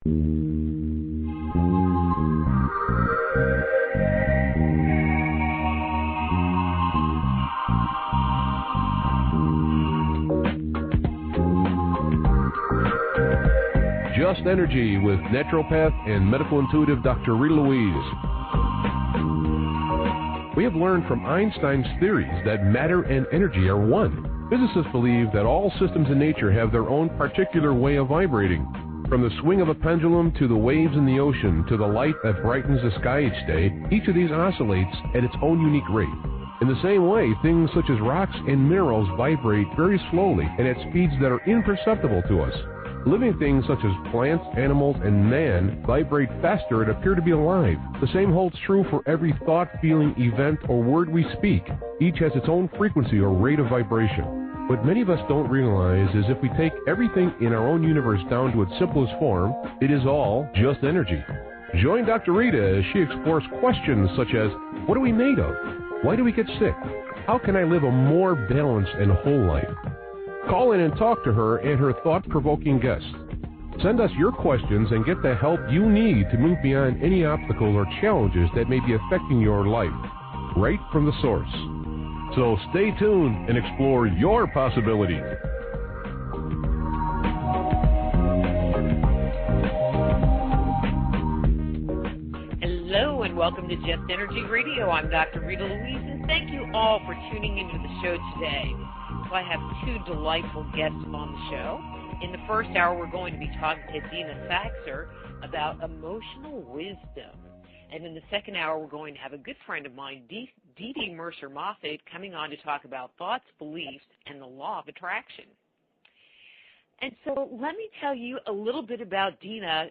Just Energy with naturopath and medical intuitive Dr. Rita Louise. We have learned from Einstein's theories that matter and energy are one. Physicists believe that all systems in nature have their own particular way of vibrating. From the swing of a pendulum to the waves in the ocean to the light that brightens the sky each day, each of these oscillates at its own unique rate. In the same way, things such as rocks and minerals vibrate very slowly and at speeds that are imperceptible to us. Living things such as plants, animals, and man vibrate faster and appear to be alive. The same holds true for every thought, feeling, event, or word we speak. Each has its own frequency or rate of vibration. What many of us don't realize is if we take everything in our own universe down to its simplest form, it is all just energy. Join Dr. Rita as she explores questions such as, what are we made of? Why do we get sick? How can I live a more balanced and whole life? Call in and talk to her and her thought-provoking guests. Send us your questions and get the help you need to move beyond any obstacles or challenges that may be affecting your life, right from the source. So stay tuned and explore your possibilities. Hello and welcome to Just Energy Radio. I'm Dr. Rita Louise, and thank you all for tuning into the show today. So I have two delightful guests on the show. In the first hour, we're going to be talking to Dina Saxer about emotional wisdom. And in the second hour, we're going to have a good friend of mine, Dee Dee Mercer-Moffat, coming on to talk about thoughts, beliefs, and the law of attraction. And so let me tell you a little bit about Dina.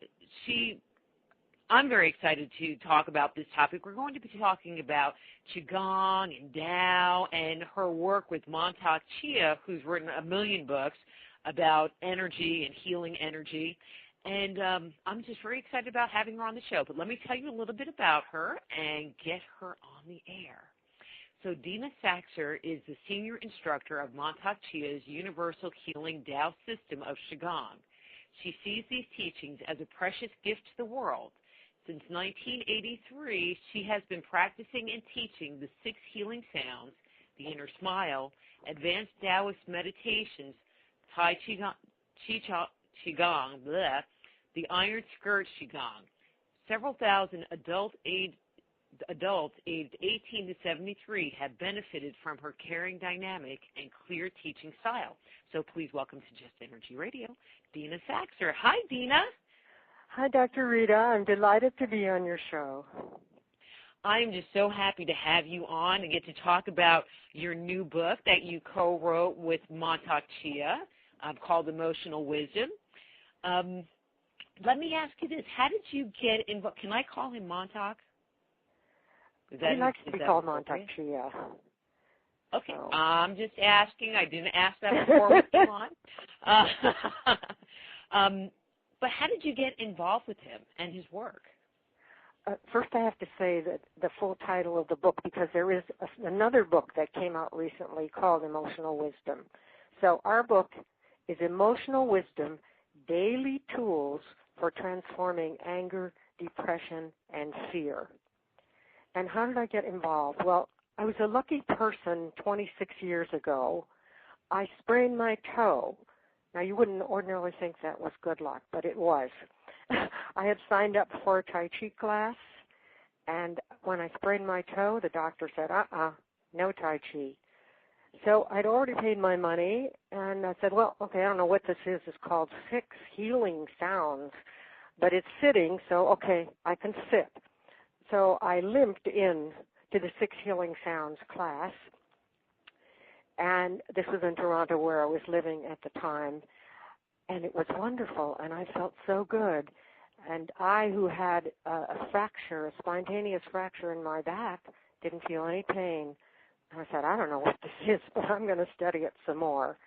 I'm very excited to talk about this topic. We're going to be talking about Qigong and Tao and her work with Montauk Chia, who's written a million books about energy and healing energy. And I'm just very excited about having her on the show. But let me tell you a little bit about her and get her on the air. So Dina Saxer is the senior instructor of Montauk Chia's Universal Healing Tao system of Qigong. She sees these teachings as a precious gift to the world. Since 1983, she has been practicing and teaching the 6 healing sounds, the inner smile, advanced Taoist meditations, Tai Qigong, the iron skirt Qigong. Several thousand adults aged 18 to 73 have benefited from her caring dynamic and clear teaching style. So please welcome to Just Energy Radio, Dina Saxer. Hi, Dina. Hi, Dr. Rita. I'm delighted to be on your show. I'm just so happy to have you on and get to talk about your new book that you co-wrote with Montauk Chia called Emotional Wisdom. Let me ask you this. How did you get involved? Can I call him Montauk? He likes to be called Montauk Chia. Okay. So. I'm just asking. I didn't ask that before we came on. But how did you get involved with him and his work? First, I have to say that the full title of the book, because there is another book that came out recently called Emotional Wisdom. So our book is Emotional Wisdom, Daily Tools for Transforming Anger, Depression, and Fear. And how did I get involved? Well, I was a lucky person 26 years ago. I sprained my toe. Now, you wouldn't ordinarily think that was good luck, but it was. I had signed up for a Tai Chi class, and when I sprained my toe, the doctor said, no Tai Chi. So I'd already paid my money, and I said, well, okay, I don't know what this is. It's called 6 healing sounds, but it's sitting, so, okay, I can sit. So I limped in to the 6 healing sounds class, and this was in Toronto where I was living at the time, and it was wonderful, and I felt so good. And I, who had a fracture, a spontaneous fracture in my back, didn't feel any pain. And I said, I don't know what this is, but I'm going to study it some more.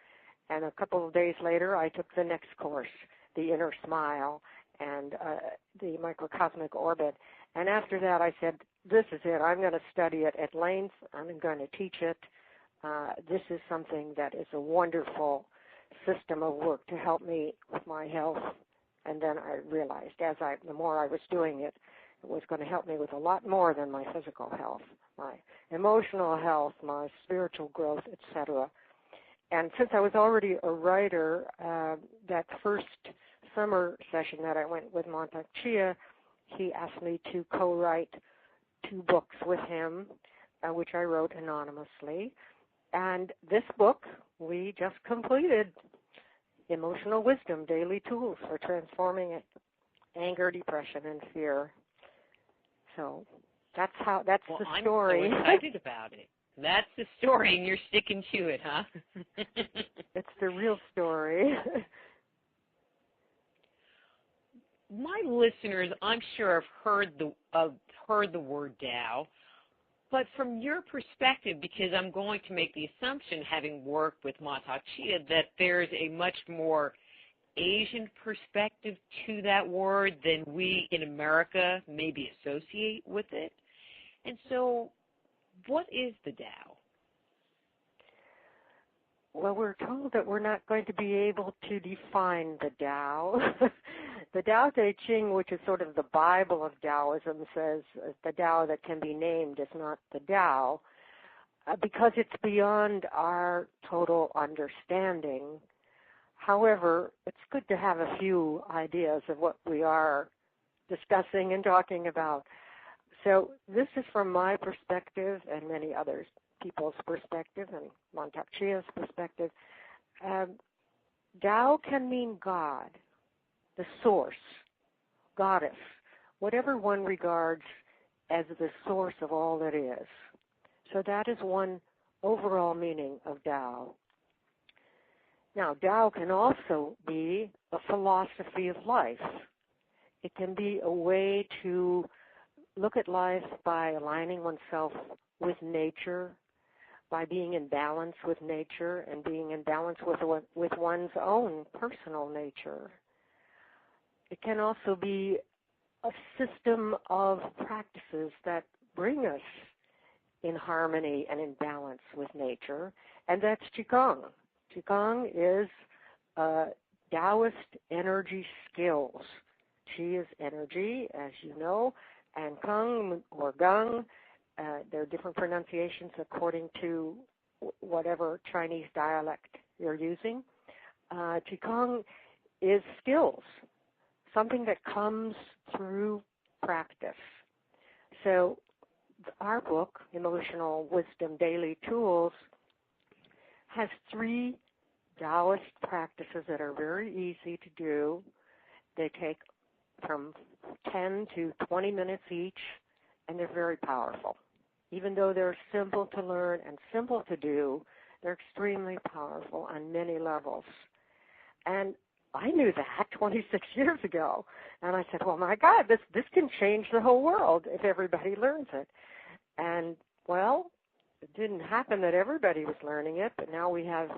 And a couple of days later, I took the next course, the inner smile and the microcosmic orbit. And after that, I said, this is it. I'm going to study it at length. I'm going to teach it. This is something that is a wonderful system of work to help me with my health And then I realized the more I was doing it, it was going to help me with a lot more than my physical health, my emotional health, my spiritual growth, etc. And since I was already a writer, that first summer session that I went with Montauk Chia, he asked me to co-write 2 books with him, which I wrote anonymously. And this book we just completed, Emotional Wisdom, Daily Tools for Transforming Anger, Depression, and Fear. So that's the story. I'm so excited about it. That's the story, and you're sticking to it, huh? It's the real story. My listeners, I'm sure, have heard the word Tao, but from your perspective, because I'm going to make the assumption, having worked with Montauk Chia, that there's a much more Asian perspective to that word than we in America maybe associate with it. And so, what is the Tao? Well, we're told that we're not going to be able to define the Tao. The Tao Te Ching, which is sort of the Bible of Taoism, says the Tao that can be named is not the Tao, because it's beyond our total understanding. However, it's good to have a few ideas of what we are discussing and talking about. So this is from my perspective and many others people's perspective and Montauk Chia's perspective. Tao can mean God, the source, goddess, whatever one regards as the source of all that is. So that is one overall meaning of Tao. Now, Tao can also be a philosophy of life. It can be a way to look at life by aligning oneself with nature, by being in balance with nature and being in balance with one's own personal nature. It can also be a system of practices that bring us in harmony and in balance with nature, and that's Qigong. Qigong is Taoist energy skills. Qi is energy, as you know, and Kung or Gung, there are different pronunciations according to whatever Chinese dialect you're using. Qigong is skills, something that comes through practice. So our book, Emotional Wisdom Daily Tools, has 3 Taoist practices that are very easy to do. They take from 10 to 20 minutes each, and they're very powerful. Even though they're simple to learn and simple to do, they're extremely powerful on many levels. And I knew that 26 years ago. And I said, well, my God, this can change the whole world if everybody learns it. And, well, it didn't happen that everybody was learning it, but now we have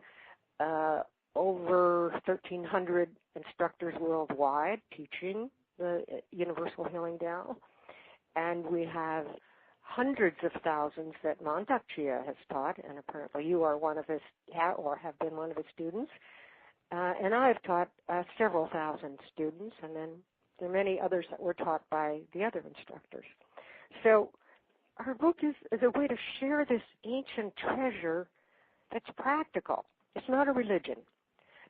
over 1,300 instructors worldwide teaching the Universal Healing Tao. And we have hundreds of thousands that Montauk Chia has taught, and apparently you are one of his, or have been one of his students. And I have taught several thousand students, and then there are many others that were taught by the other instructors. So our book is a way to share this ancient treasure that's practical. It's not a religion.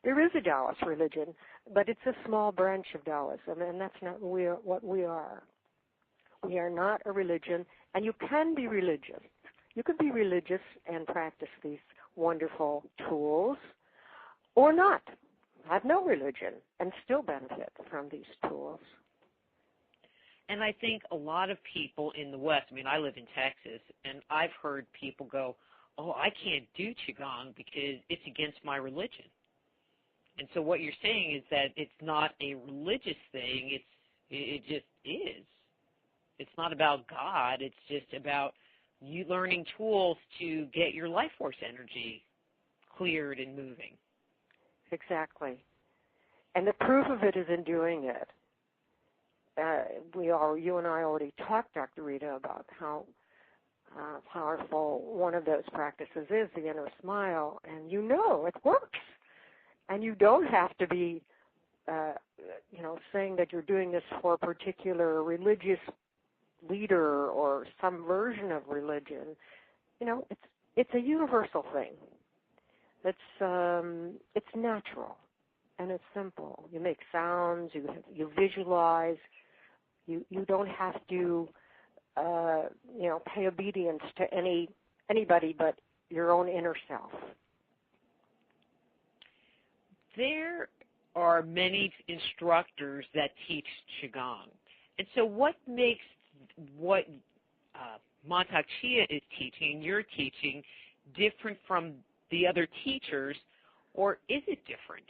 There is a Taoist religion, but it's a small branch of Taoism, and that's not what we are. We are not a religion, and you can be religious. You can be religious and practice these wonderful tools, or not. Have no religion and still benefit from these tools. And I think a lot of people in the West, I mean, I live in Texas, and I've heard people go, oh, I can't do Qigong because it's against my religion. And so what you're saying is that it's not a religious thing, it just is. It's not about God, it's just about you learning tools to get your life force energy cleared and moving. Exactly. And the proof of it is in doing it. You and I already talked, Dr. Rita, about how powerful one of those practices is, the inner smile, and you know it works. And you don't have to be saying that you're doing this for a particular religious leader or some version of religion. It's a universal thing. It's natural and it's simple. You make sounds, you visualize. You don't have to pay obedience to anybody but your own inner self. There are many instructors that teach Qigong. And so what makes what Mantak Chia is teaching, you're teaching, different from the other teachers, or is it different?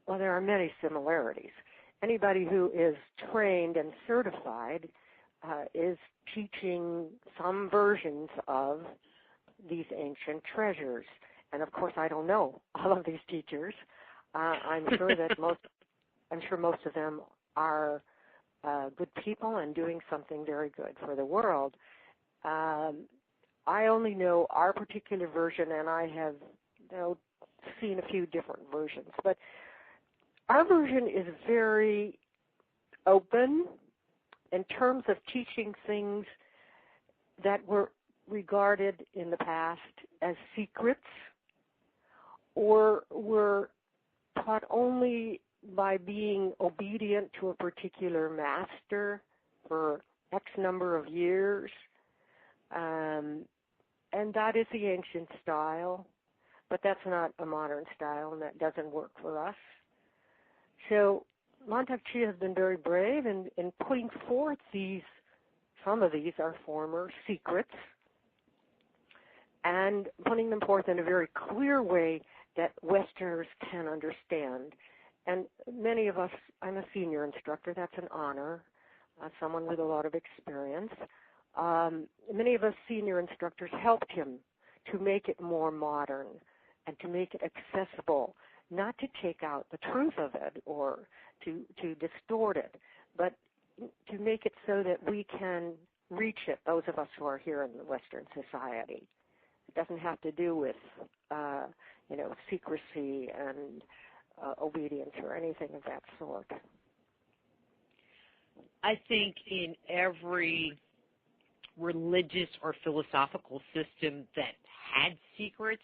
Well, there are many similarities. Anybody who is trained and certified is teaching some versions of these ancient treasures. And of course, I don't know all of these teachers. I'm sure most of them are good people and doing something very good for the world. I only know our particular version, and I have seen a few different versions. But our version is very open in terms of teaching things that were regarded in the past as secrets or were taught only by being obedient to a particular master for X number of years. And that is the ancient style, but that's not a modern style, and that doesn't work for us. So Mantak Chia has been very brave in putting forth some of these are former secrets, and putting them forth in a very clear way that Westerners can understand. And many of us, I'm a senior instructor, that's an honor, someone with a lot of experience. Many of us senior instructors helped him to make it more modern and to make it accessible, not to take out the truth of it or to distort it, but to make it so that we can reach it, those of us who are here in the Western society. It doesn't have to do with, secrecy and obedience or anything of that sort. I think in every religious or philosophical system that had secrets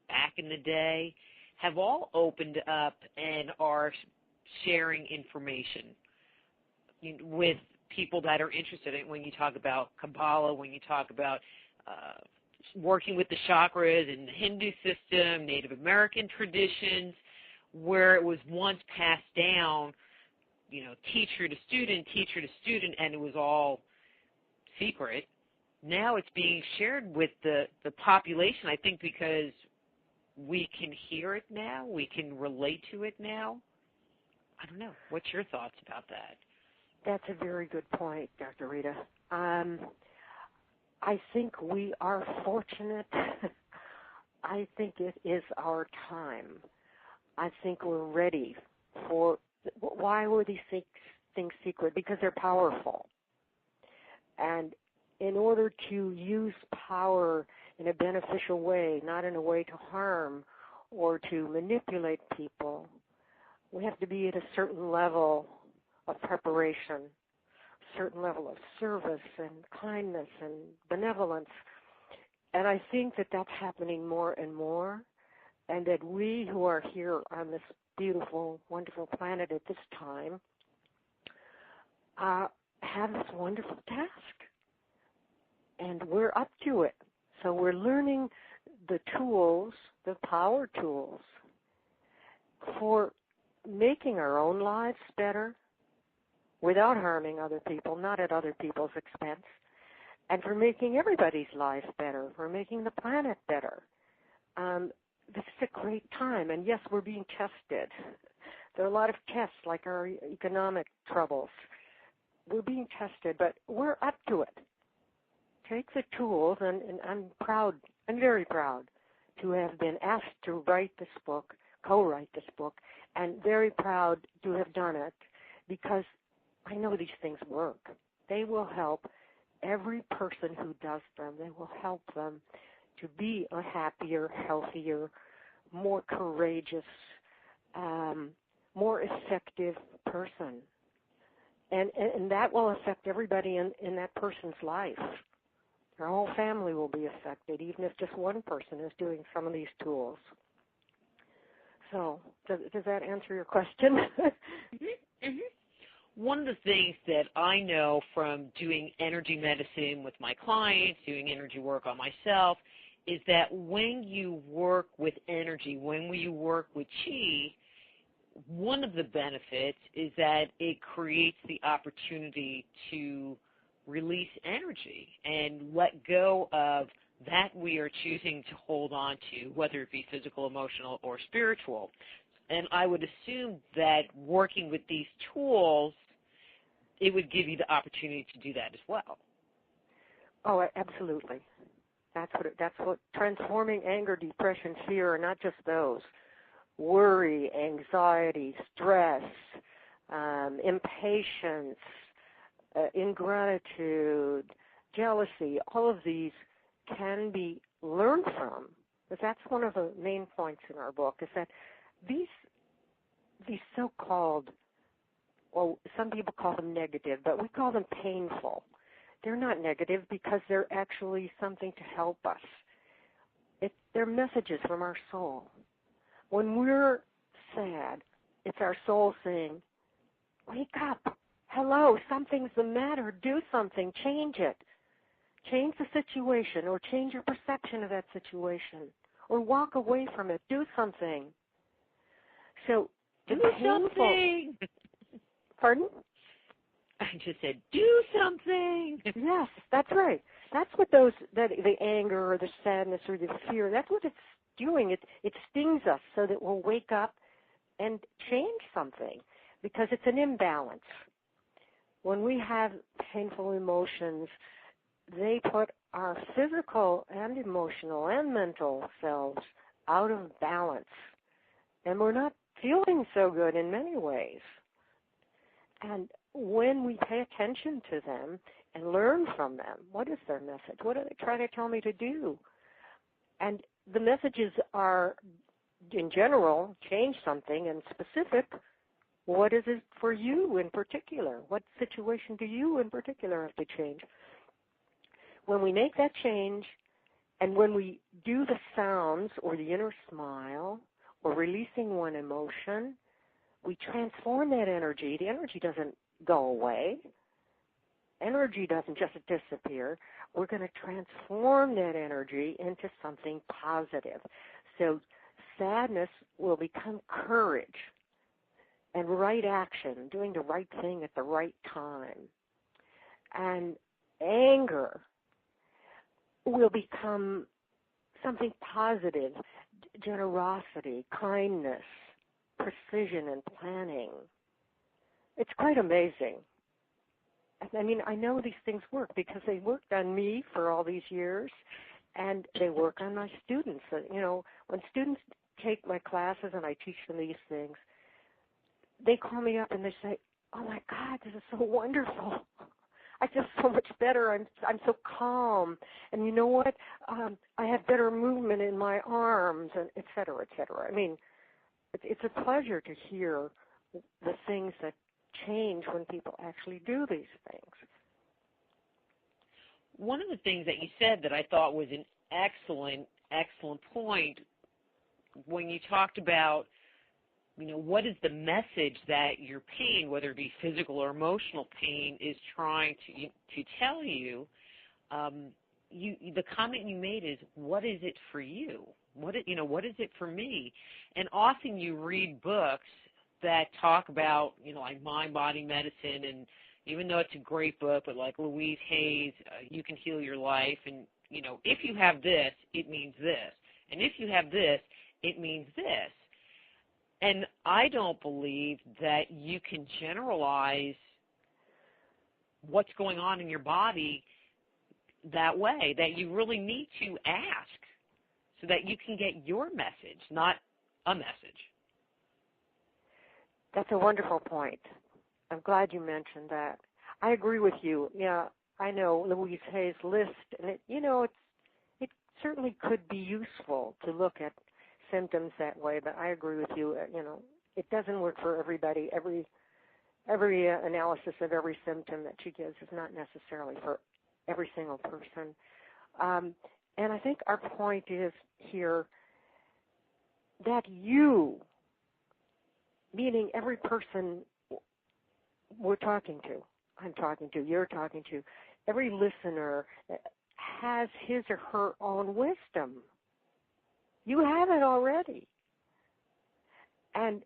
back in the day have all opened up and are sharing information with people that are interested in it. When you talk about Kabbalah, when you talk about working with the chakras in the Hindu system, Native American traditions, where it was once passed down, teacher to student, and it was all secret. Now it's being shared with the population, I think, because we can hear it now, we can relate to it now. I don't know. What's your thoughts about that? That's a very good point, Dr. Rita. I think we are fortunate. I think it is our time. I think we're ready for. Why were these things secret? Because they're powerful. And in order to use power in a beneficial way, not in a way to harm or to manipulate people, we have to be at a certain level of preparation, a certain level of service and kindness and benevolence. And I think that that's happening more and more, and that we who are here on this beautiful, wonderful planet at this time have this wonderful task. And we're up to it. So we're learning the tools, the power tools, for making our own lives better without harming other people, not at other people's expense, and for making everybody's life better, for making the planet better. This is a great time, and yes, we're being tested. There are a lot of tests, like our economic troubles. We're being tested, but we're up to it. Take the tools, and I'm proud, I'm very proud to have been asked to write this book, co-write this book, and very proud to have done it, because I know these things work. They will help every person who does them. They will help them to be a happier, healthier, more courageous, more effective person. And that will affect everybody in that person's life. Their whole family will be affected, even if just one person is doing some of these tools. So, does that answer your question? One of the things that I know from doing energy medicine with my clients, doing energy work on myself, is that when you work with energy, when you work with chi, one of the benefits is that it creates the opportunity to release energy and let go of that we are choosing to hold on to, whether it be physical, emotional, or spiritual. And I would assume that working with these tools, it would give you the opportunity to do that as well. Oh, absolutely. That's what transforming anger, depression, fear, and not just those. Worry, anxiety, stress, impatience, ingratitude, jealousy, all of these can be learned from. But that's one of the main points in our book, is that these so-called, well, some people call them negative, but we call them painful. They're not negative because they're actually something to help us. They're messages from our soul. When we're sad, it's our soul saying, wake up. Hello, something's the matter. Do something. Change it. Change the situation or change your perception of that situation or walk away from it. Do something. So, do something. Pardon? I just said, do something. Yes, that's right. That's what the anger or the sadness or the fear, that's what it's doing. It stings us so that we'll wake up and change something because it's an imbalance. When we have painful emotions, they put our physical and emotional and mental selves out of balance. And we're not feeling so good in many ways. And when we pay attention to them and learn from them, what is their message? What are they trying to tell me to do? And the messages are, in general, change something, and specific, what is it for you in particular? What situation do you in particular have to change? When we make that change, and when we do the sounds or the inner smile or releasing one emotion, we transform that energy. The energy doesn't go away. Energy doesn't just disappear. We're going to transform that energy into something positive. So sadness will become courage and right action, doing the right thing at the right time. And anger will become something positive, generosity, kindness, precision, and planning. It's quite amazing. I mean, I know these things work because they worked on me for all these years, and they work on my students. You know, when students take my classes and I teach them these things, they call me up and they say, oh, my God, this is so wonderful. I feel so much better. I'm so calm. And you know what? I have better movement in my arms, and et cetera, et cetera. I mean, it's a pleasure to hear the things that change when people actually do these things. One of the things that you said that I thought was an excellent point when you talked about, you know, what is the message that your pain, whether it be physical or emotional pain, is trying to tell you. The comment you made is, what is it for you? What is it for me? And often you read books that talk about, you know, like mind, body, medicine, and even though it's a great book, but like Louise Hay's, You Can Heal Your Life, and, you know, if you have this, it means this. And if you have this, it means this. And I don't believe that you can generalize what's going on in your body that way, that you really need to ask so that you can get your message, not a message. That's a wonderful point. I'm glad you mentioned that. I agree with you. Yeah, I know Louise Hay's list, and it certainly could be useful to look at symptoms that way, but I agree with you. it doesn't work for everybody. Every analysis of every symptom that she gives is not necessarily for every single person. And I think our point is here that you, meaning every person we're talking to, I'm talking to, you're talking to, every listener has his or her own wisdom. You have it already. And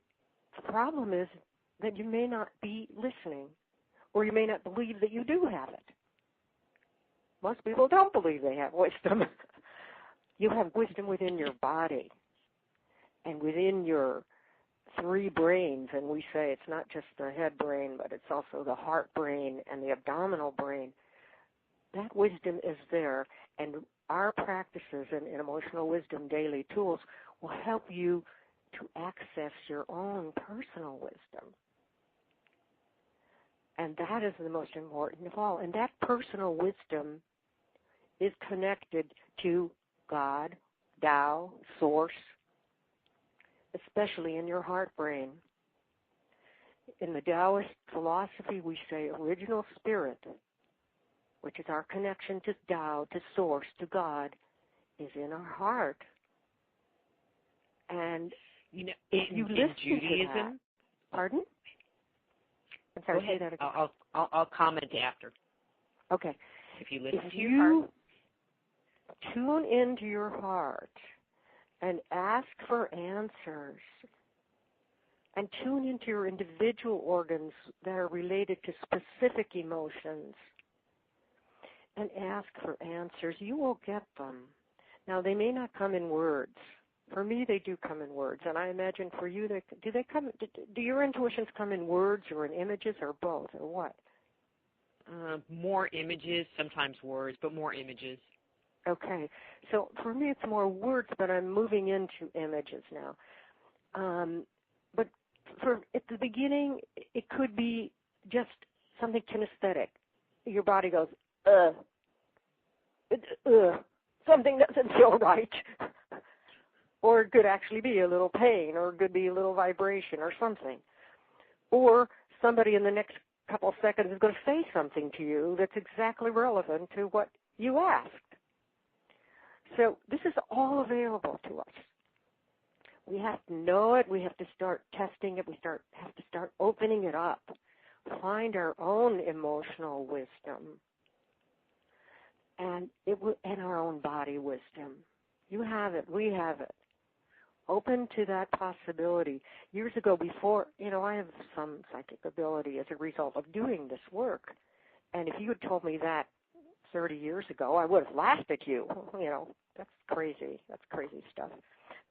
the problem is that you may not be listening, or you may not believe that you do have it. Most people don't believe they have wisdom. You have wisdom within your body and within your 3 brains, and we say it's not just the head brain, but it's also the heart brain and the abdominal brain. That wisdom is there, and our practices and emotional wisdom daily tools will help you to access your own personal wisdom. And that is the most important of all. And that personal wisdom is connected to God, Tao, Source, especially in your heart brain. In the Taoist philosophy, we say original spirit, which is our connection to Tao, to Source, to God, is in our heart. And you know, if you listen in Judaism, to that, pardon? I'm sorry, go ahead. say that again. I'll comment after. Okay. If you listen to you your heart, tune into your heart and ask for answers, and tune into your individual organs that are related to specific emotions, and ask for answers, you will get them. Now, they may not come in words. For me, they do come in words, and I imagine for you, do your intuitions come in words or in images or both, or what? More images, sometimes words, but more images. Okay. So for me, it's more words, but I'm moving into images now. But at the beginning, it could be just something kinesthetic. Your body goes, something doesn't feel right. Or it could actually be a little pain, or it could be a little vibration or something. Or somebody in the next couple of seconds is going to say something to you that's exactly relevant to what you asked. So this is all available to us. We have to know it. We have to start testing it. We have to start opening it up. Find our own emotional wisdom and our own body wisdom. You have it. We have it. Open to that possibility. Years ago, before, I have some psychic ability as a result of doing this work. And if you had told me that 30 years ago, I would have laughed at you. That's crazy. That's crazy stuff.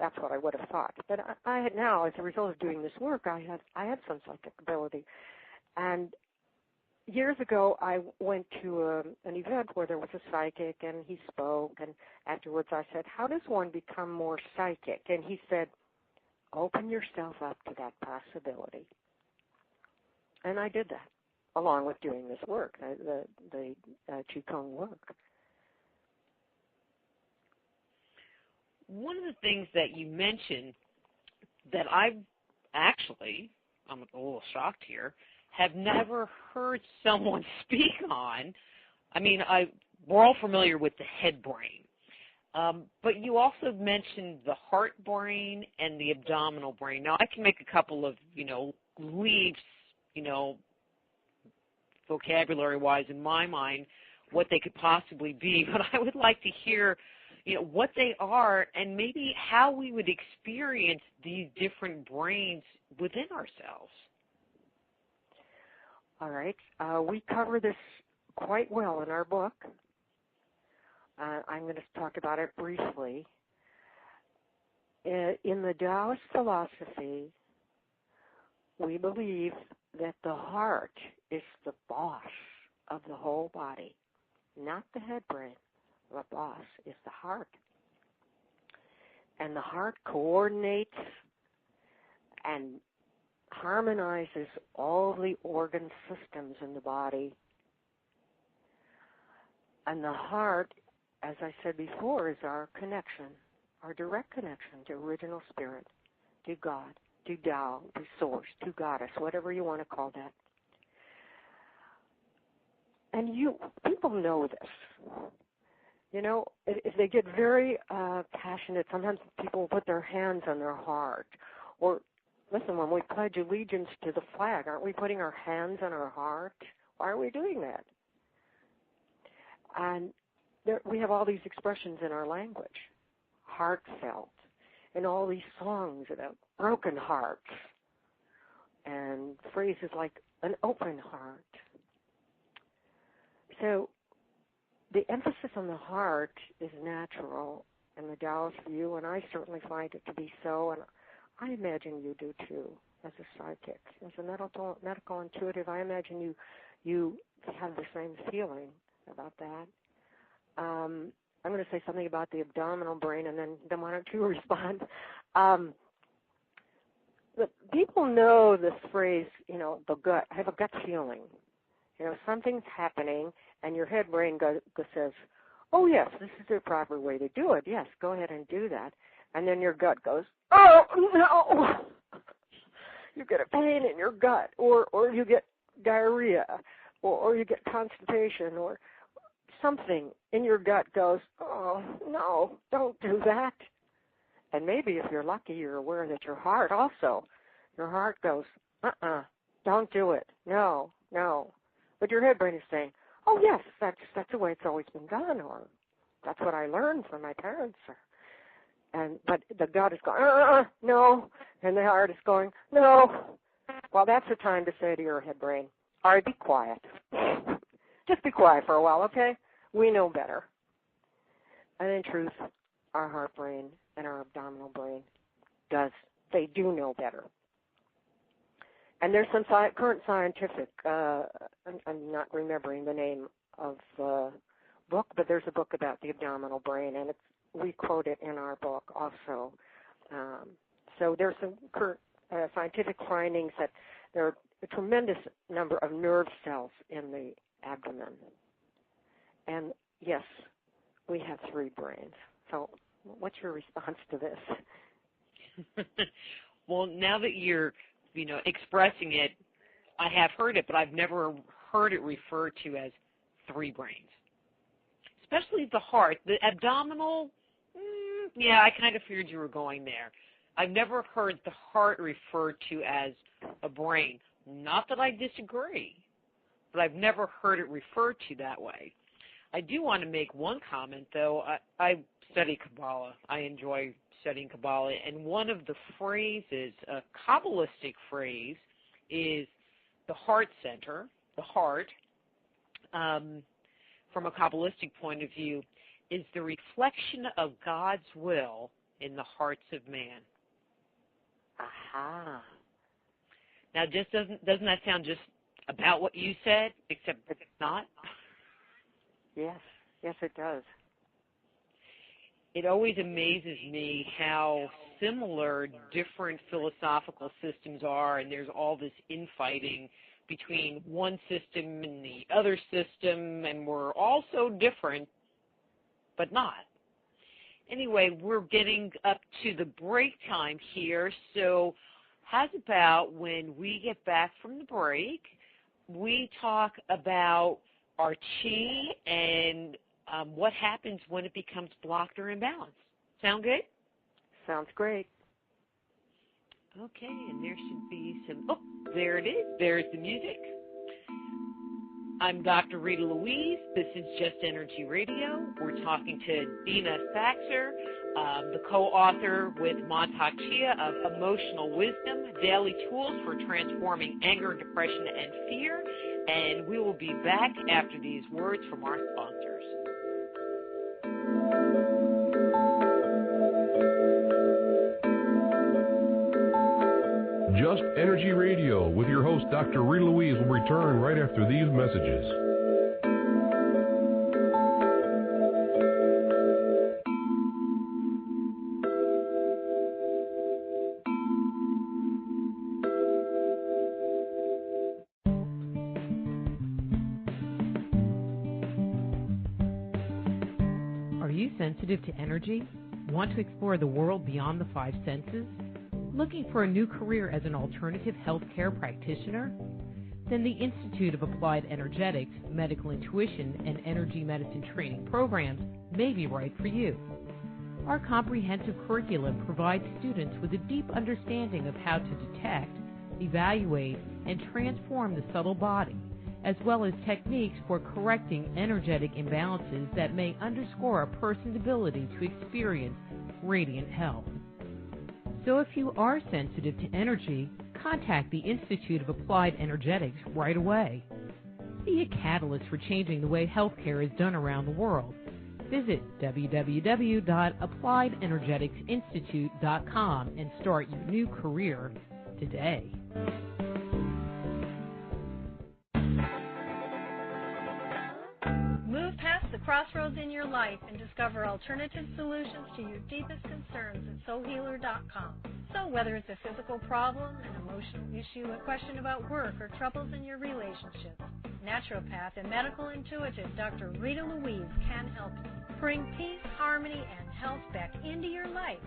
That's what I would have thought. But I had now, as a result of doing this work, I had some psychic ability. And years ago, I went to an event where there was a psychic, and he spoke, and afterwards I said, how does one become more psychic? And he said, open yourself up to that possibility. And I did that, along with doing this work, the Qigong work. One of the things that you mentioned that I'm a little shocked here, have never heard someone speak on. I mean, we're all familiar with the head brain, but you also mentioned the heart brain and the abdominal brain. Now, I can make a couple of, leaps, vocabulary-wise in my mind, what they could possibly be, but I would like to hear, what they are and maybe how we would experience these different brains within ourselves. All right. We cover this quite well in our book. I'm going to talk about it briefly. In the Taoist philosophy, we believe that the heart is the boss of the whole body, not the head brain. The boss is the heart. And the heart coordinates and harmonizes all the organ systems in the body. And the heart, as I said before, is our connection, our direct connection to original spirit, to God, to Tao, to Source, to Goddess, whatever you want to call that. And people know this. You know, if they get very passionate, sometimes people put their hands on their heart. Or, listen, when we pledge allegiance to the flag, aren't we putting our hands on our heart? Why are we doing that? And we have all these expressions in our language, heartfelt, and all these songs about broken hearts, and phrases like an open heart. So the emphasis on the heart is natural in the Taoist view, and I certainly find it to be so, and I imagine you do too, as a psychic. As a medical intuitive, I imagine you have the same feeling about that. I'm going to say something about the abdominal brain, and then why don't you respond? The people know this phrase, you know, the gut. I have a gut feeling. You know, something's happening, and your head brain says, oh, yes, this is the proper way to do it. Yes, go ahead and do that. And then your gut goes, oh, no. You get a pain in your gut, or you get diarrhea, or you get constipation, or something in your gut goes, oh, no, don't do that. And maybe if you're lucky, you're aware that your heart goes, don't do it. No. But your head brain is saying, oh, yes, that's the way it's always been done, or that's what I learned from my parents. But the gut is going, no, and the heart is going, no. Well, that's the time to say to your head brain, all right, be quiet. Just be quiet for a while, okay? We know better. And in truth, our heart brain and our abdominal brain they do know better. And there's some current scientific, I'm not remembering the name of the book, but there's a book about the abdominal brain, and we quote it in our book also. So there's some current scientific findings that there are a tremendous number of nerve cells in the abdomen. And yes, we have 3 brains. So what's your response to this? Well, now that you're, expressing it, I have heard it, but I've never heard it referred to as 3 brains. Especially the heart. The abdominal, I kind of feared you were going there. I've never heard the heart referred to as a brain. Not that I disagree, but I've never heard it referred to that way. I do want to make one comment, though. I study Kabbalah. I enjoy studying Kabbalah, and one of the phrases, a Kabbalistic phrase, is the heart center, the heart, from a Kabbalistic point of view, is the reflection of God's will in the hearts of man. Aha. Now, just doesn't that sound just about what you said, except it's not? Yes, it does. It always amazes me how similar different philosophical systems are, and there's all this infighting between one system and the other system, and we're all so different, but not. Anyway, we're getting up to the break time here, so how's about when we get back from the break, we talk about our chi and what happens when it becomes blocked or imbalanced. Sound good? Sounds great. Okay, and there should be some, there it is. There's the music. I'm Dr. Rita Louise. This is Just Energy Radio. We're talking to Dina Saxer, the co-author with Montauk Chia of Emotional Wisdom, Daily Tools for Transforming Anger, Depression, and Fear. And we will be back after these words from our sponsors. Just Energy Radio with your host, Dr. Rita Louise, will return right after these messages. Are you sensitive to energy? Want to explore the world beyond the 5 senses? Looking for a new career as an alternative healthcare practitioner? Then the Institute of Applied Energetics, Medical Intuition, and Energy Medicine training programs may be right for you. Our comprehensive curriculum provides students with a deep understanding of how to detect, evaluate, and transform the subtle body, as well as techniques for correcting energetic imbalances that may underscore a person's ability to experience radiant health. So if you are sensitive to energy, contact the Institute of Applied Energetics right away. Be a catalyst for changing the way healthcare is done around the world. Visit www.appliedenergeticsinstitute.com and start your new career today. Move past the crossroads in your life and discover alternative solutions to your deepest concerns at soulhealer.com. So whether it's a physical problem, an emotional issue, a question about work, or troubles in your relationships, naturopath and medical intuitive Dr. Rita Louise can help you. Bring peace, harmony, and health back into your life.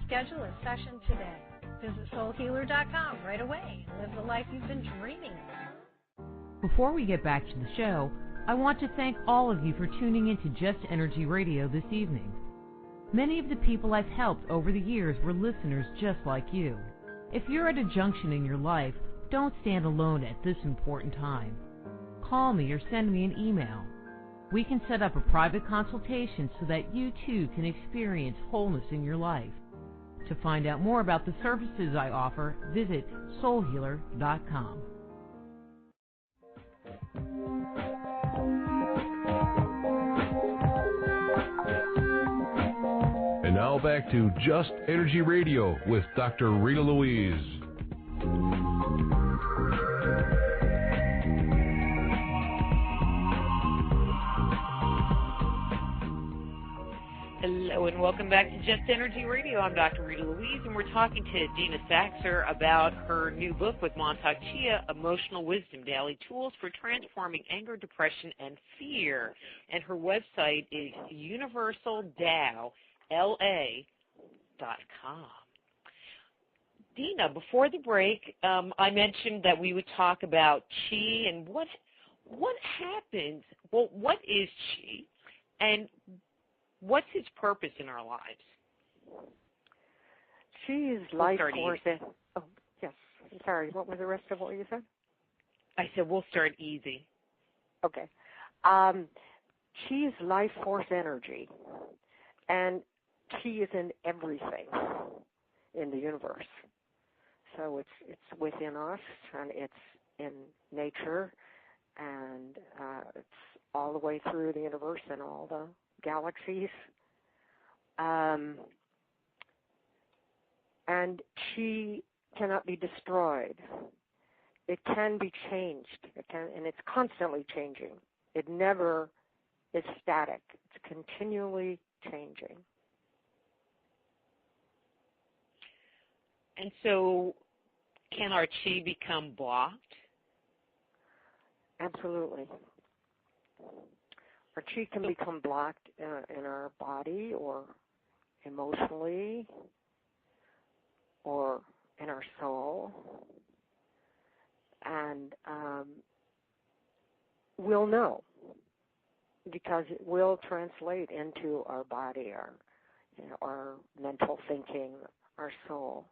Schedule a session today. Visit soulhealer.com right away and live the life you've been dreaming of. Before we get back to the show, I want to thank all of you for tuning in to Just Energy Radio this evening. Many of the people I've helped over the years were listeners just like you. If you're at a junction in your life, don't stand alone at this important time. Call me or send me an email. We can set up a private consultation so that you too can experience wholeness in your life. To find out more about the services I offer, visit soulhealer.com. And now back to Just Energy Radio with Dr. Rita Louise. Hello and welcome back to Just Energy Radio. I'm Dr. Rita Louise, and we're talking to Dina Saxer about her new book with Montauk Chia, Emotional Wisdom, Daily Tools for Transforming Anger, Depression, and Fear. And her website is universaltao.la.com. Dina, before the break, I mentioned that we would talk about Chi and what happens. Well, what is Chi, and what's its purpose in our lives? Chi is life force. Oh, yes. I'm sorry. What was the rest of what you said? I said we'll start easy. Okay. Chi is life force energy, and Chi is in everything in the universe. So it's within us, and it's in nature, and it's all the way through the universe and all the galaxies. And Chi cannot be destroyed. It can be changed. And it's constantly changing. It never is static. It's continually changing. And so, can our Chi become blocked? Absolutely. Our Chi can become blocked in our body or emotionally or in our soul. And we'll know because it will translate into our body, our mental thinking, our soul.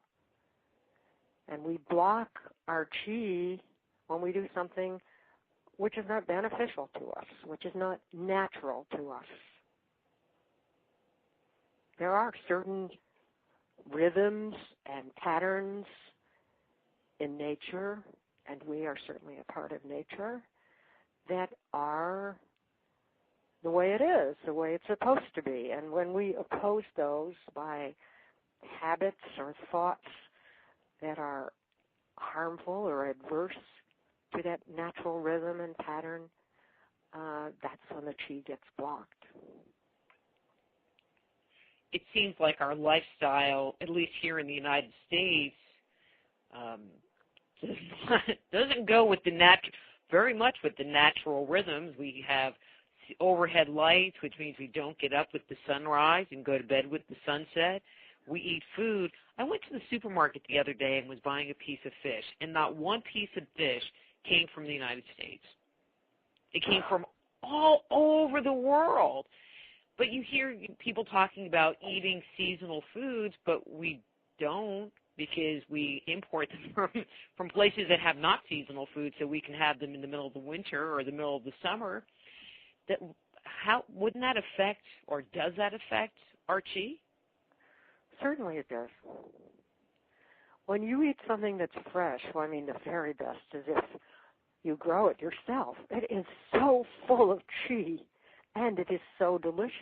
And we block our Chi when we do something which is not beneficial to us, which is not natural to us. There are certain rhythms and patterns in nature, and we are certainly a part of nature, that are the way it is, the way it's supposed to be. And when we oppose those by habits or thoughts that are harmful or adverse to that natural rhythm and pattern, that's when the Chi gets blocked. It seems like our lifestyle, at least here in the United States, doesn't go with very much with the natural rhythms. We have overhead lights, which means we don't get up with the sunrise and go to bed with the sunset. We eat food. I went to the supermarket the other day and was buying a piece of fish, and not one piece of fish came from the United States. It came from all over the world. But you hear people talking about eating seasonal foods, but we don't, because we import them from places that have not seasonal foods, so we can have them in the middle of the winter or the middle of the summer. Wouldn't that affect, or does that affect our chi? Certainly it does. When you eat something that's fresh, well, I mean, the very best is if you grow it yourself. It is so full of chi, and it is so delicious.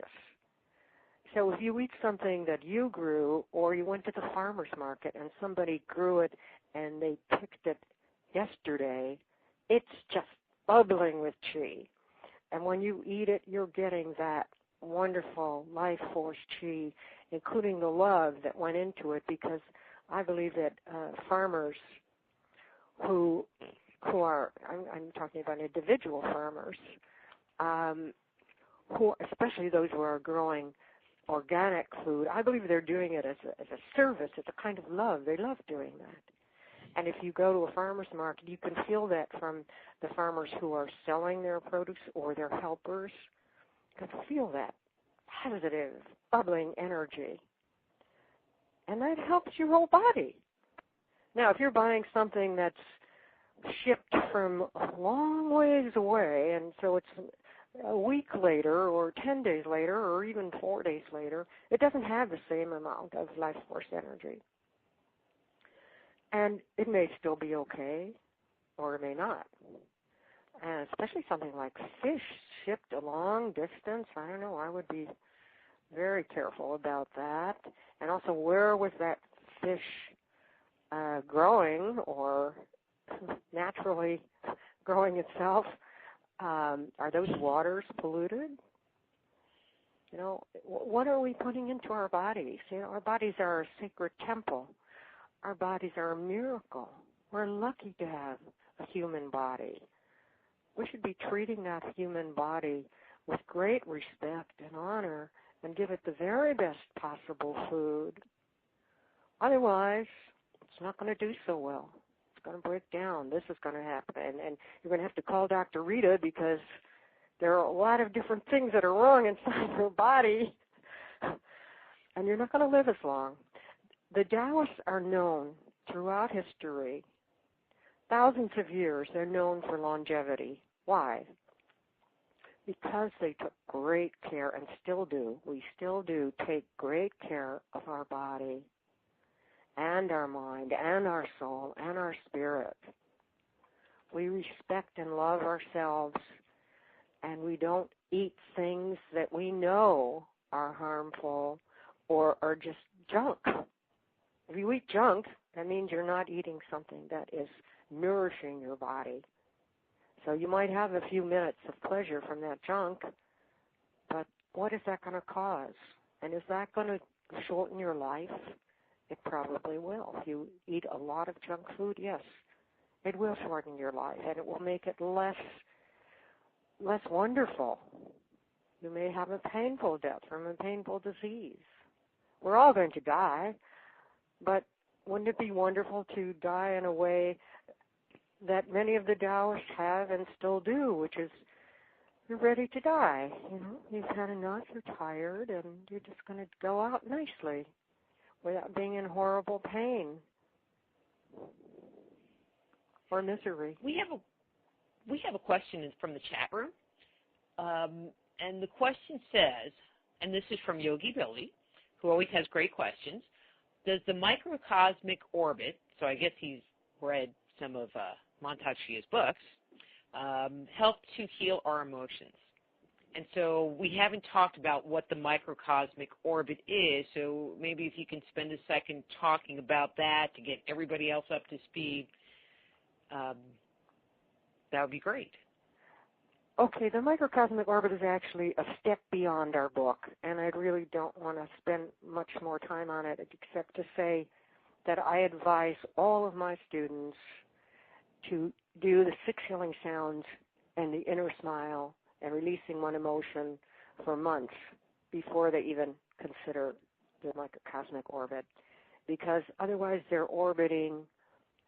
So if you eat something that you grew, or you went to the farmer's market and somebody grew it and they picked it yesterday, it's just bubbling with chi. And when you eat it, you're getting that wonderful life force chi, including the love that went into it, because I believe that farmers who are, I'm talking about individual farmers, who, especially those who are growing organic food, I believe they're doing it as a service. It's a kind of love. They love doing that. And if you go to a farmer's market, you can feel that from the farmers who are selling their produce or their helpers. You can feel that positive, bubbling energy. And that helps your whole body. Now, if you're buying something that's shipped from a long ways away, and so it's a week later or 10 days later or even 4 days later, it doesn't have the same amount of life force energy. And it may still be okay, or it may not. And especially something like fish shipped a long distance, I don't know, I would be very careful about that. And also, where was that fish growing or naturally growing itself? Are those waters polluted? You know, what are we putting into our bodies? You know, our bodies are a sacred temple. Our bodies are a miracle. We're lucky to have a human body. We should be treating that human body with great respect and honor and give it the very best possible food. Otherwise, it's not going to do so well. It's going to break down. This is going to happen. And you're going to have to call Dr. Rita, because there are a lot of different things that are wrong inside your body, and you're not going to live as long. The Taoists are known throughout history, thousands of years, they're known for longevity. Why? Because they took great care, and still do. We still do take great care of our body and our mind and our soul and our spirit. We respect and love ourselves, and we don't eat things that we know are harmful or are just junk. If you eat junk, that means you're not eating something that is nourishing your body. So you might have a few minutes of pleasure from that junk, but what is that going to cause? And is that going to shorten your life? It probably will. If you eat a lot of junk food, yes, it will shorten your life, and it will make it less wonderful. You may have a painful death from a painful disease. We're all going to die, but wouldn't it be wonderful to die in a way that many of the Taoists have and still do, which is you're ready to die. You know, you've had enough, you're tired, and you're just going to go out nicely without being in horrible pain or misery. We have a question from the chat room, and the question says, and this is from Yogi Billy, who always has great questions, does the microcosmic orbit, so I guess he's read some of Montauk Shia's books, help to heal our emotions? And so we haven't talked about what the microcosmic orbit is, so maybe if you can spend a second talking about that to get everybody else up to speed, that would be great. Okay, the microcosmic orbit is actually a step beyond our book, and I really don't want to spend much more time on it except to say that I advise all of my students to do the 6 healing sounds and the inner smile and releasing one emotion for months before they even consider the microcosmic orbit. because otherwise they're orbiting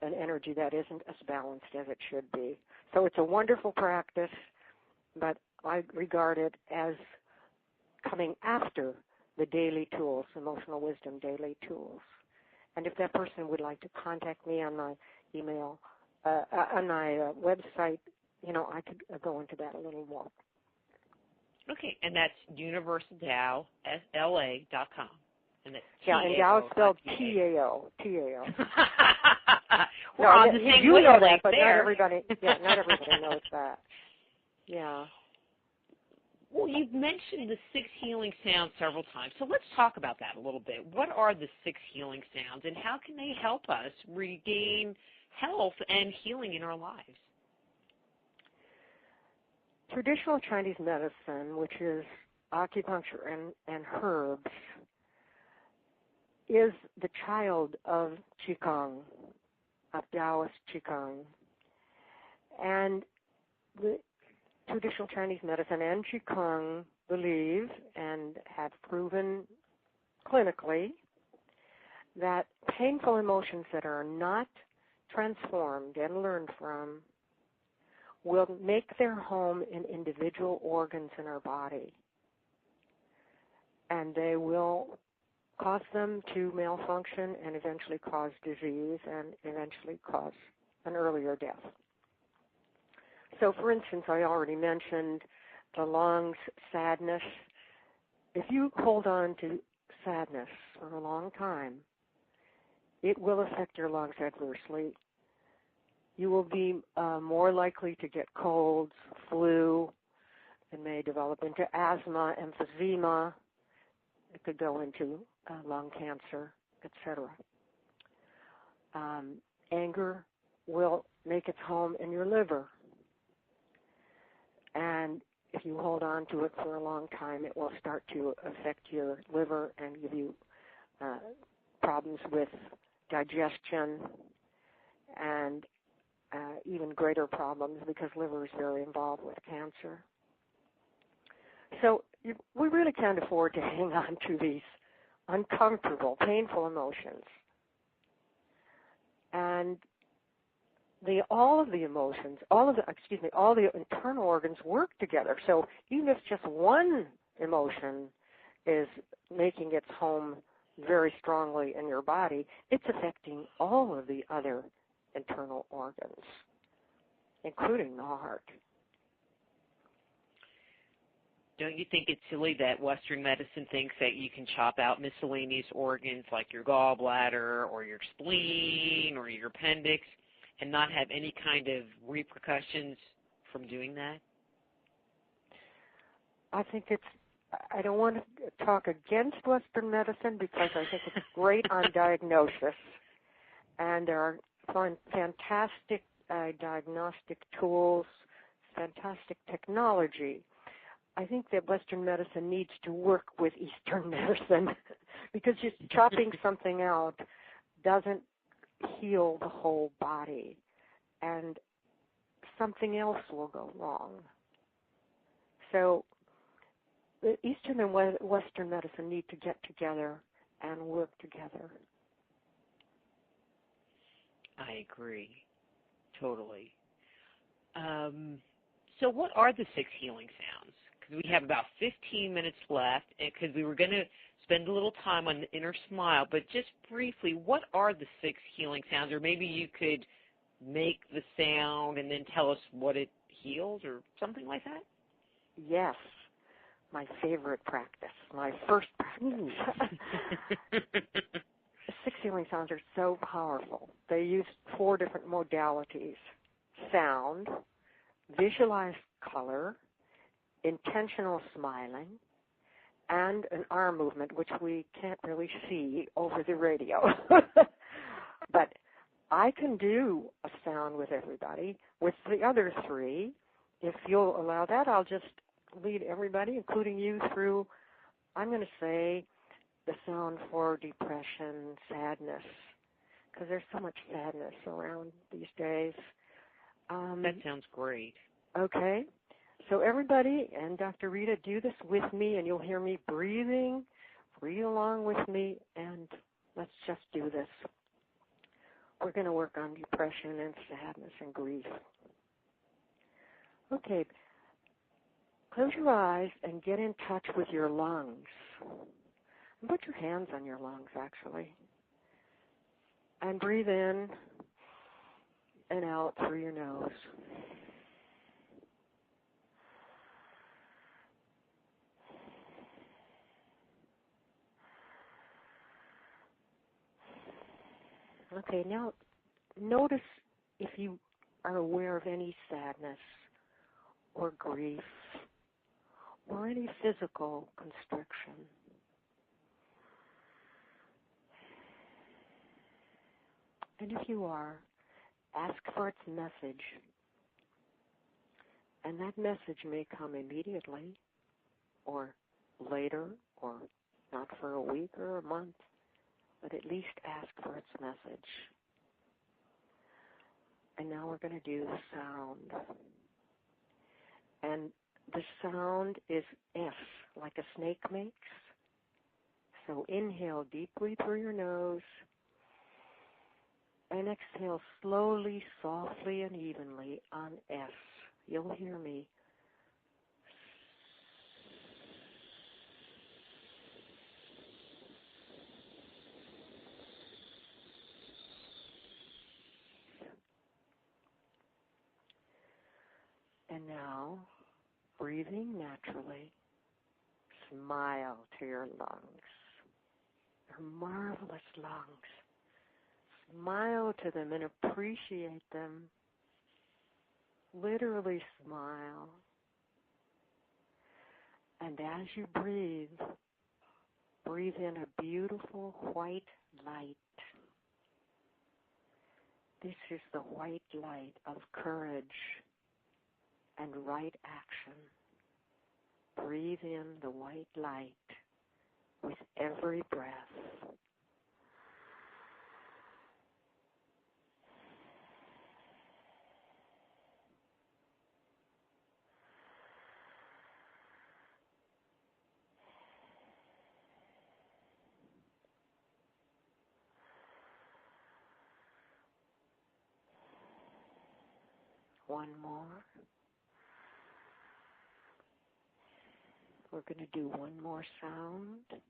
an energy that isn't as balanced as it should be. So it's a wonderful practice, but I regard it as coming after the daily tools, emotional wisdom daily tools. And if that person would like to contact me on my email, on my website, I could go into that a little more. Okay, and that's universaltao.la.com. And and Tao is spelled T-A-O. T-A-O. We're on the same you know that, wavelength but there. not everybody knows that. Yeah. Well, you've mentioned the 6 healing sounds several times, so let's talk about that a little bit. What are the 6 healing sounds, and how can they help us regain health and healing in our lives? Traditional Chinese medicine, which is acupuncture and herbs, is the child of Qigong, of Taoist Qigong. And the traditional Chinese medicine and Qigong believe and have proven clinically that painful emotions that are not transformed and learned from will make their home in individual organs in our body. And they will cause them to malfunction and eventually cause disease and eventually cause an earlier death. So, for instance, I already mentioned the lungs, sadness. If you hold on to sadness for a long time, it will affect your lungs adversely. You will be more likely to get colds, flu. It may develop into asthma, emphysema. It could go into lung cancer, etc. Anger will make its home in your liver. And if you hold on to it for a long time, it will start to affect your liver and give you problems with digestion and even greater problems because liver is very involved with cancer. So we really can't afford to hang on to these uncomfortable, painful emotions. And all of the emotions, all the internal organs work together. So even if just one emotion is making its home very strongly in your body, it's affecting all of the other internal organs, including the heart. Don't you think it's silly that Western medicine thinks that you can chop out miscellaneous organs like your gallbladder or your spleen or your appendix and not have any kind of repercussions from doing that? I don't want to talk against Western medicine because I think it's great on diagnosis. And there are fantastic diagnostic tools, fantastic technology. I think that Western medicine needs to work with Eastern medicine because just chopping something out doesn't heal the whole body, and something else will go wrong. So the Eastern and Western medicine need to get together and work together. I agree, totally. So what are the 6 healing sounds? Because we have about 15 minutes left, because we were going to spend a little time on the inner smile, but just briefly, what are the 6 healing sounds? Or maybe you could make the sound and then tell us what it heals or something like that? Yes, my favorite practice, my first practice. 6 healing sounds are so powerful. They use 4 different modalities: sound, visualized color, intentional smiling, and an arm movement, which we can't really see over the radio. But I can do a sound with everybody. With the other 3, if you'll allow that, I'll just lead everybody, including you, through, I'm going to say, the sound for depression, sadness, because there's so much sadness around these days. That sounds great. Okay. So everybody, and Dr. Rita, do this with me, and you'll hear me breathing. Breathe along with me, and let's just do this. We're going to work on depression and sadness and grief. Okay, close your eyes and get in touch with your lungs. And put your hands on your lungs, actually. And breathe in and out through your nose. Okay, now notice if you are aware of any sadness or grief or any physical constriction. And if you are, ask for its message. And that message may come immediately or later or not for a week or a month, but at least ask for its message. And now we're going to do the sound. And the sound is S, like a snake makes. So inhale deeply through your nose and exhale slowly, softly, and evenly on S. You'll hear me. And now, breathing naturally, smile to your lungs, your marvelous lungs. Smile to them and appreciate them. Literally smile. And as you breathe, breathe in a beautiful white light. This is the white light of courage and right action. Breathe in the white light with every breath. One more. We're going to do one more sound.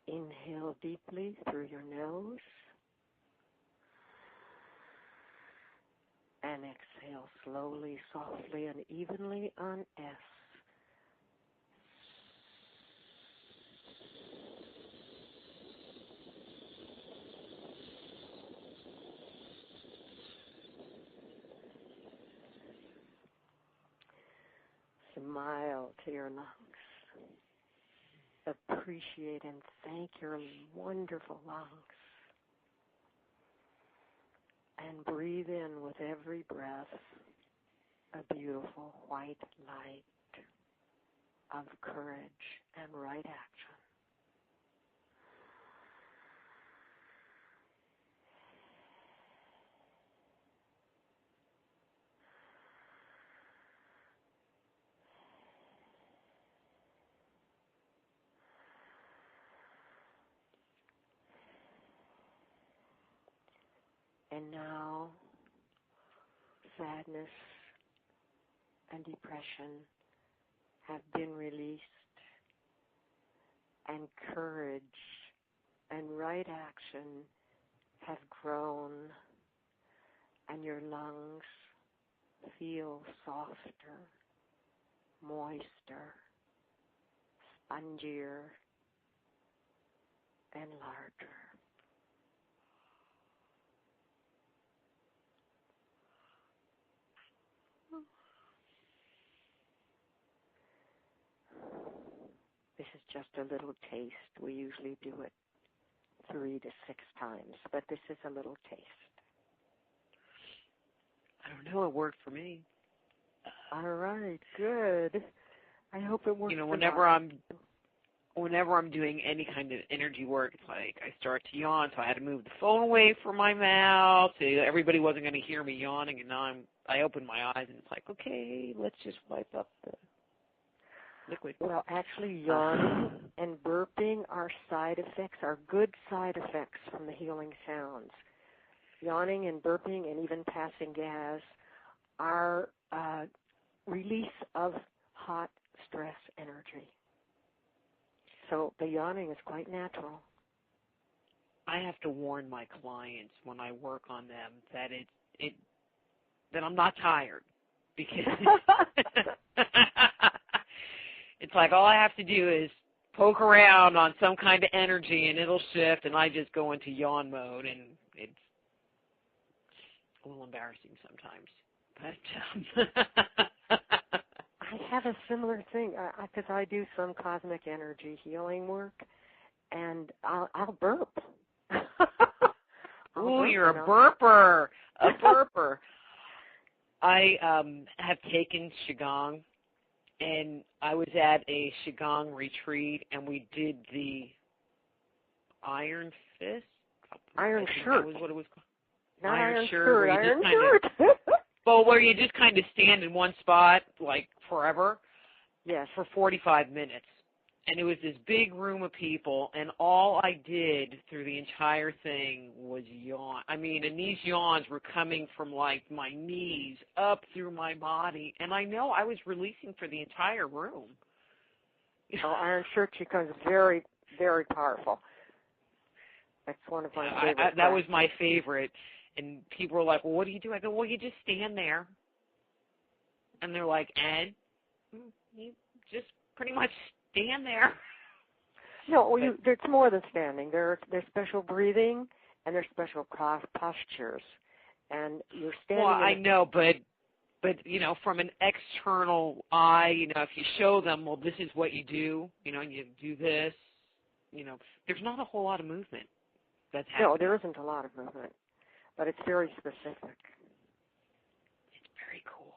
Inhale deeply through your nose. And exhale slowly, softly, and evenly on S. Smile to your lungs. Appreciate and thank your wonderful lungs. And breathe in with every breath a beautiful white light of courage and right action. And now, sadness and depression have been released, and courage and right action have grown, and your lungs feel softer, moister, spongier, and larger. This is just a little taste. We usually do it 3 to 6 times, but this is a little taste. I don't know. It worked for me. All right, good. I hope it works. Whenever I'm doing any kind of energy work, it's like I start to yawn, so I had to move the phone away from my mouth. So everybody wasn't going to hear me yawning, and now I open my eyes, and it's like, okay, let's just wipe up the liquid. Well, actually, yawning and burping are side effects, are good side effects from the healing sounds. Yawning and burping and even passing gas are release of hot stress energy. So the yawning is quite natural. I have to warn my clients when I work on them that that I'm not tired, because it's like all I have to do is poke around on some kind of energy and it'll shift, and I just go into yawn mode, and it's a little embarrassing sometimes. But I have a similar thing because I do some cosmic energy healing work, and I'll burp. Ooh, you're a burper. A burper. I have taken Qigong, and I was at a Qigong retreat, and we did the Iron Fist? Iron Shirt. That was what it was called. Not Iron Shirt. Iron Shirt. Well, where you just kind of stand in one spot, like forever. Yes. For 45 minutes. And it was this big room of people, and all I did through the entire thing was yawn. I mean, and these yawns were coming from, like, my knees up through my body, and I know I was releasing for the entire room. Oh, Iron Shirt becomes very, very powerful. That's one of my favorites. That was my favorite. And people were like, well, what do you do? I go, well, you just stand there. And they're like, and? You just pretty much stand there. No, well, there's more than standing. There's special breathing and there's special postures, and you're standing. Well, I know, but you know, from an external eye, you know, if you show them, well, this is what you do, you know, and you do this, you know, there's not a whole lot of movement that's happening. No, there isn't a lot of movement, but it's very specific. It's very cool.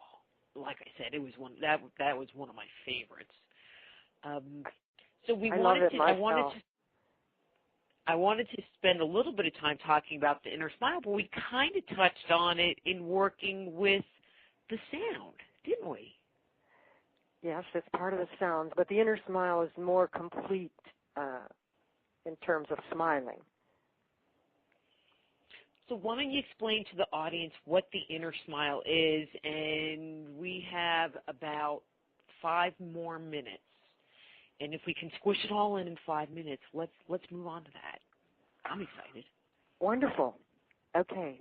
Like I said, it was that was one of my favorites. So I wanted to spend a little bit of time talking about the inner smile, but we kind of touched on it in working with the sound, didn't we? Yes, it's part of the sound, but the inner smile is more complete in terms of smiling. So why don't you explain to the audience what the inner smile is, and we have about 5 more minutes. And if we can squish it all in 5 minutes, let's move on to that. I'm excited. Wonderful. Okay.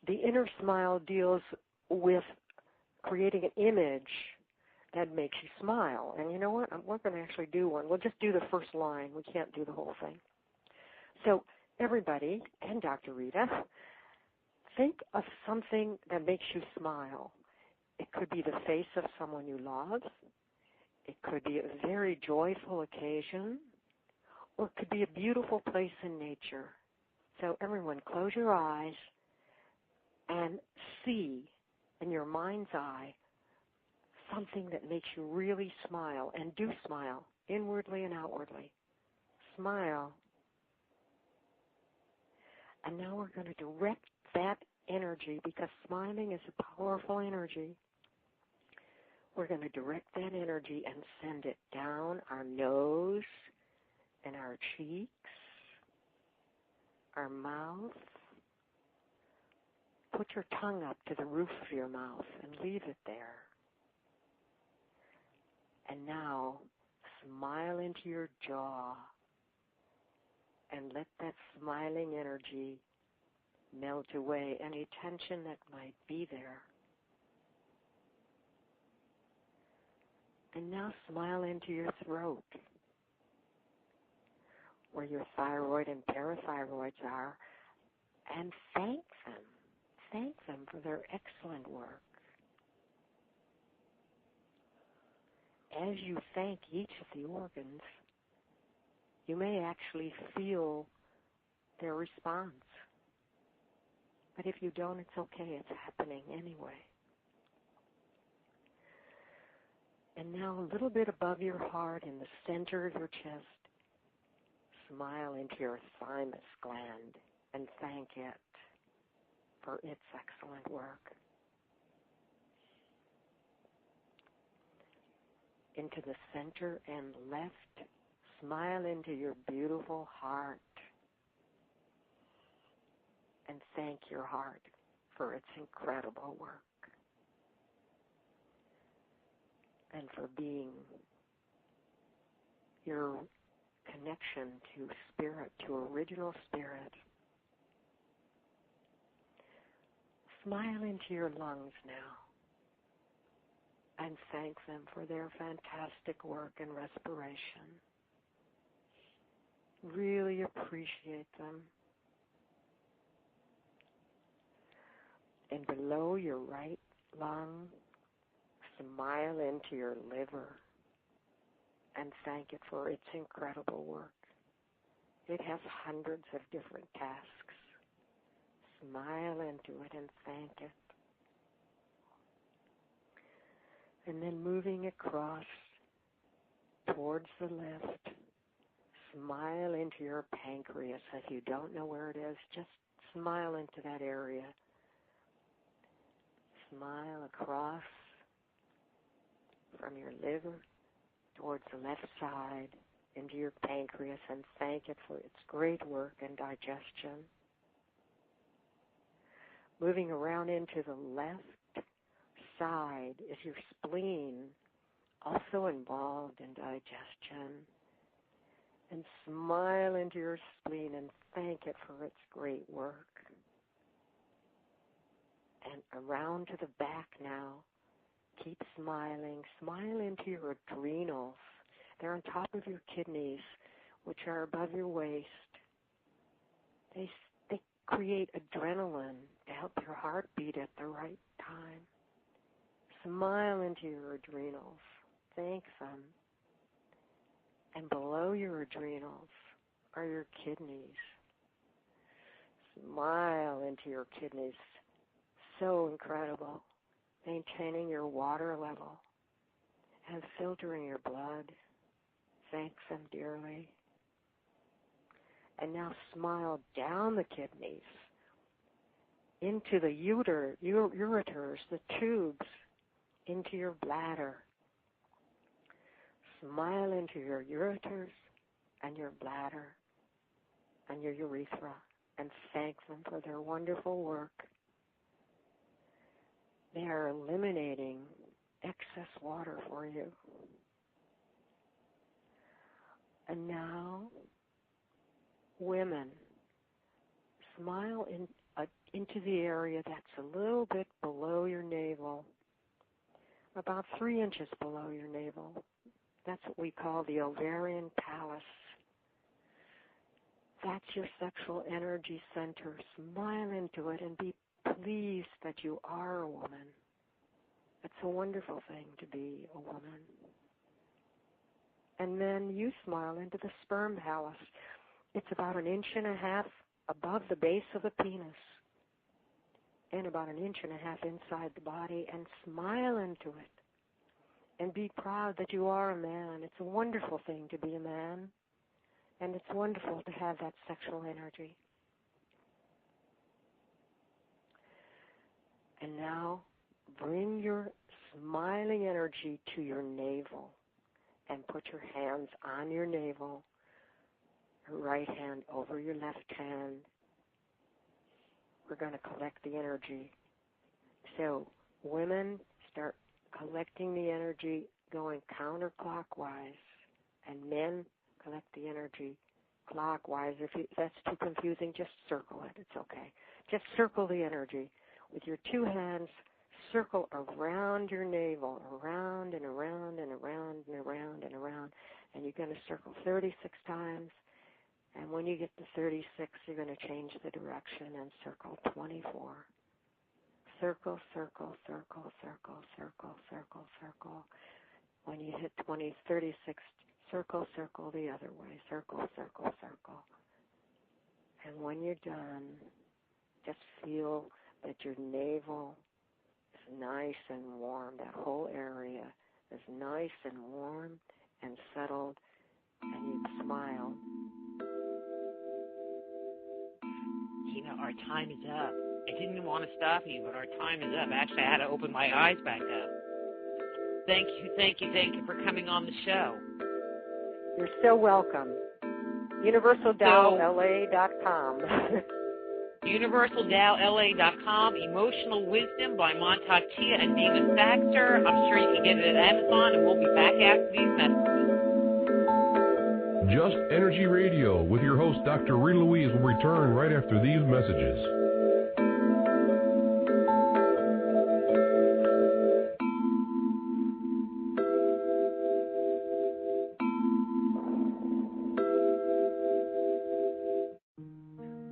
The inner smile deals with creating an image that makes you smile. And you know what? We're going to actually do one. We'll just do the first line. We can't do the whole thing. So everybody, and Dr. Rita, think of something that makes you smile. It could be the face of someone you love. It could be a very joyful occasion, or it could be a beautiful place in nature. So everyone, close your eyes and see in your mind's eye something that makes you really smile, and do smile, inwardly and outwardly. Smile. And now we're going to direct that energy, because smiling is a powerful energy. We're going to direct that energy and send it down our nose and our cheeks, our mouth. Put your tongue up to the roof of your mouth and leave it there. And now smile into your jaw and let that smiling energy melt away any tension that might be there. And now smile into your throat, where your thyroid and parathyroids are, and thank them. Thank them for their excellent work. As you thank each of the organs, you may actually feel their response. But if you don't, it's okay. It's happening anyway. And now a little bit above your heart, in the center of your chest, smile into your thymus gland and thank it for its excellent work. into the center and left. Smile into your beautiful heart and thank your heart for its incredible work and for being your connection to spirit, to original spirit. Smile into your lungs now and thank them for their fantastic work and respiration. Really appreciate them. And below your right lung, smile into your liver and thank it for its incredible work. It has hundreds of different tasks. Smile into it and thank it. And then moving across towards the left, smile into your pancreas. If you don't know where it is, just smile into that area. Smile across from your liver towards the left side into your pancreas and thank it for its great work and digestion. Moving around into the left side is your spleen, also involved in digestion. And smile into your spleen and thank it for its great work. And around to the back now. Keep smiling. Smile into your adrenals. They're on top of your kidneys, which are above your waist. They create adrenaline to help your heart beat at the right time. Smile into your adrenals. Thank them. And below your adrenals are your kidneys. Smile into your kidneys. So incredible. Maintaining your water level and filtering your blood. Thank them dearly. And now smile down the kidneys into the ureters, the tubes, into your bladder. Smile into your ureters and your bladder and your urethra and thank them for their wonderful work. They are eliminating excess water for you. And now, women, smile into the area that's a little bit below your navel, about 3 inches below your navel. That's what we call the ovarian palace. That's your sexual energy center. Smile into it and be pleased that you are a woman. It's a wonderful thing to be a woman. And then you smile into the sperm palace. It's about 1.5 inches above the base of the penis and about 1.5 inches inside the body, and smile into it and be proud that you are a man. It's a wonderful thing to be a man, and it's wonderful to have that sexual energy. And now bring your smiling energy to your navel and put your hands on your navel, your right hand over your left hand. We're going to collect the energy. So women, start collecting the energy going counterclockwise, and men collect the energy clockwise. If that's too confusing, just circle it. It's okay. Just circle the energy. With your 2 hands, circle around your navel, around and around and around and around and around. And you're going to circle 36 times. And when you get to 36, you're going to change the direction and circle 24. Circle, circle, circle, circle, circle, circle, circle. When you hit 36, circle, circle the other way. Circle, circle, circle. And when you're done, just feel that your navel is nice and warm. That whole area is nice and warm and settled, and you smile. Tina, our time is up. I didn't want to stop you, but our time is up. Actually, I had to open my eyes back up. Thank you for coming on the show. You're so welcome. UniversalDowLA.com. UniversalDowLA.com, Emotional Wisdom by Montauk Chia and Dina Saxter. I'm sure you can get it at Amazon, and we'll be back after these messages. Just Energy Radio with your host, Dr. Rita Louise, will return right after these messages.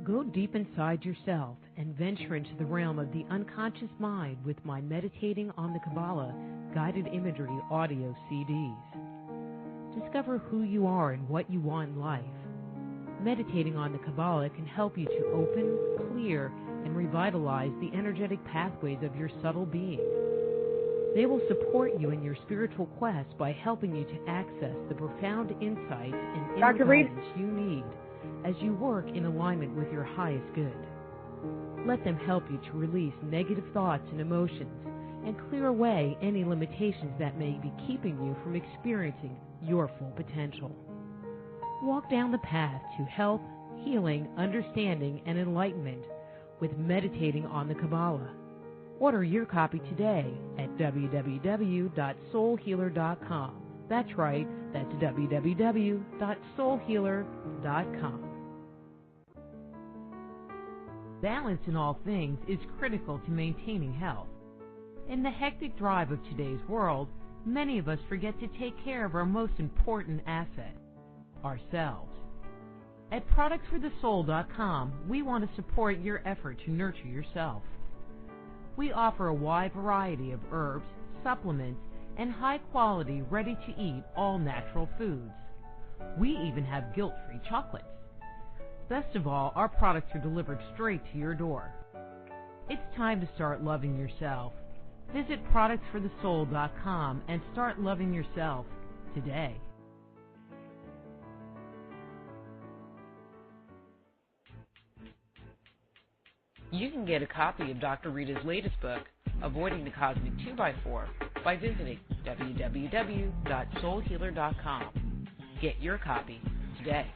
Go deep inside yourself and venture into the realm of the unconscious mind with my Meditating on the Kabbalah guided imagery audio CDs. Discover who you are and what you want in life. Meditating on the Kabbalah can help you to open, clear, and revitalize the energetic pathways of your subtle being. They will support you in your spiritual quest by helping you to access the profound insights and inner guidance you need as you work in alignment with your highest good. Let them help you to release negative thoughts and emotions and clear away any limitations that may be keeping you from experiencing your full potential. Walk down the path to health, healing, understanding, and enlightenment with Meditating on the Kabbalah. Order your copy today at www.soulhealer.com. That's right, that's www.soulhealer.com. Balance in all things is critical to maintaining health. In the hectic drive of today's world, many of us forget to take care of our most important asset, ourselves. At ProductsForTheSoul.com, we want to support your effort to nurture yourself. We offer a wide variety of herbs, supplements, and high-quality, ready-to-eat, all-natural foods. We even have guilt-free chocolates. Best of all, our products are delivered straight to your door. It's time to start loving yourself. Visit ProductsForTheSoul.com and start loving yourself today. You can get a copy of Dr. Rita's latest book, Avoiding the Cosmic 2x4, by visiting www.soulhealer.com. Get your copy today.